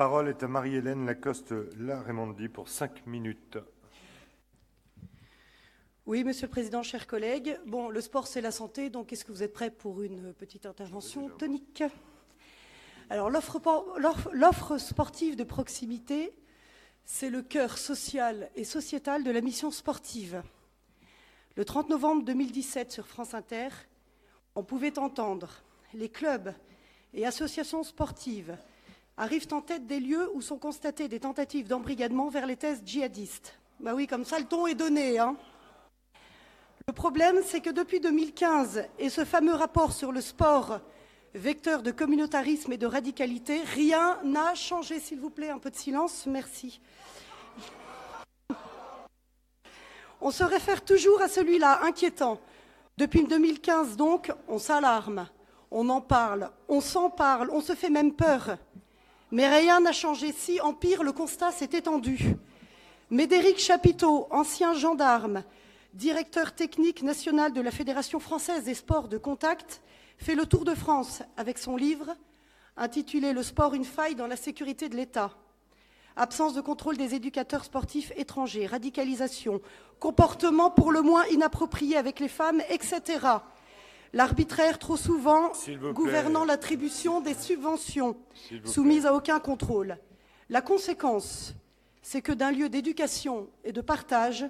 parole est à Marie-Hélène Lacoste-Laremondi pour 5 minutes. Oui, Monsieur le Président, chers collègues. Bon, le sport, c'est la santé, donc est-ce que vous êtes prêts pour une petite intervention tonique ? Alors, l'offre sportive de proximité, c'est le cœur social et sociétal de la mission sportive. Le 30 novembre 2017, sur France Inter, on pouvait entendre les clubs et associations sportives arrivent en tête des lieux où sont constatées des tentatives d'embrigadement vers les thèses djihadistes. Ben oui, comme ça, le ton est donné, hein. Le problème, c'est que depuis 2015 et ce fameux rapport sur le sport, vecteur de communautarisme et de radicalité, rien n'a changé. S'il vous plaît, un peu de silence, merci. On se réfère toujours à celui-là, inquiétant. Depuis 2015, donc, on s'alarme, on en parle, on s'en parle, on se fait même peur. Mais rien n'a changé. Si, en pire, le constat s'est étendu. Médéric Chapiteau, ancien gendarme, directeur technique national de la Fédération française des sports de contact, fait le tour de France avec son livre intitulé « Le sport, une faille dans la sécurité de l'État ». Absence de contrôle des éducateurs sportifs étrangers, radicalisation, comportement pour le moins inapproprié avec les femmes, etc. L'arbitraire, trop souvent, gouvernant l'attribution des subventions, soumises à aucun contrôle. La conséquence, c'est que d'un lieu d'éducation et de partage,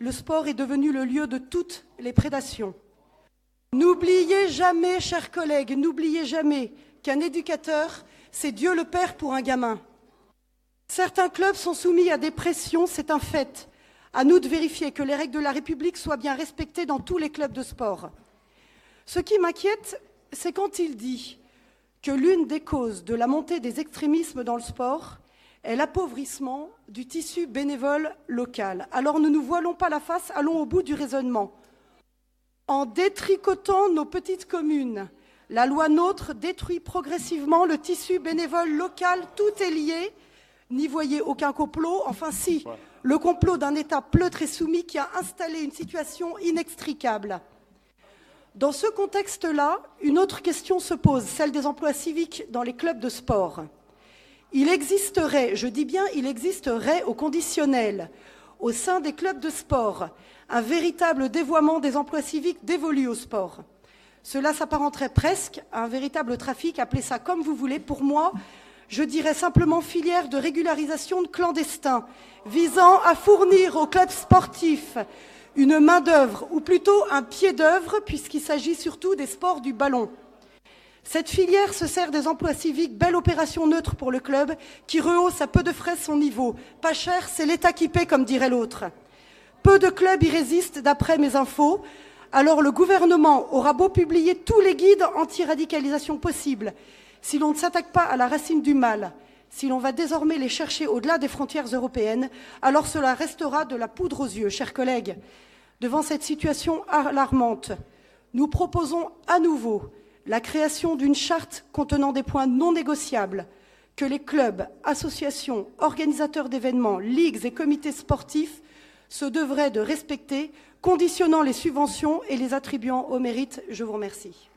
le sport est devenu le lieu de toutes les prédations. N'oubliez jamais, chers collègues, n'oubliez jamais qu'un éducateur, c'est Dieu le Père pour un gamin. Certains clubs sont soumis à des pressions, c'est un fait. À nous de vérifier que les règles de la République soient bien respectées dans tous les clubs de sport. Ce qui m'inquiète, c'est quand il dit que l'une des causes de la montée des extrémismes dans le sport est l'appauvrissement du tissu bénévole local. Alors ne nous voilons pas la face, allons au bout du raisonnement. En détricotant nos petites communes, la loi NOTRe détruit progressivement le tissu bénévole local, tout est lié. N'y voyez aucun complot, enfin si, le complot d'un État pleutre et soumis qui a installé une situation inextricable. Dans ce contexte-là, une autre question se pose, celle des emplois civiques dans les clubs de sport. Il existerait, je dis bien il existerait au conditionnel, au sein des clubs de sport, un véritable dévoiement des emplois civiques dévolus au sport. Cela s'apparenterait presque à un véritable trafic, appelez ça comme vous voulez. Pour moi, je dirais simplement filière de régularisation de clandestins, visant à fournir aux clubs sportifs une main-d'œuvre, ou plutôt un pied-d'œuvre, puisqu'il s'agit surtout des sports du ballon. Cette filière se sert des emplois civiques, belle opération neutre pour le club, qui rehausse à peu de frais son niveau. Pas cher, c'est l'État qui paie, comme dirait l'autre. Peu de clubs y résistent, d'après mes infos. Alors le gouvernement aura beau publier tous les guides anti-radicalisation possibles. Si l'on ne s'attaque pas à la racine du mal, si l'on va désormais les chercher au-delà des frontières européennes, alors cela restera de la poudre aux yeux. Chers collègues, devant cette situation alarmante, nous proposons à nouveau la création d'une charte contenant des points non négociables que les clubs, associations, organisateurs d'événements, ligues et comités sportifs se devraient de respecter, conditionnant les subventions et les attribuant au mérite. Je vous remercie.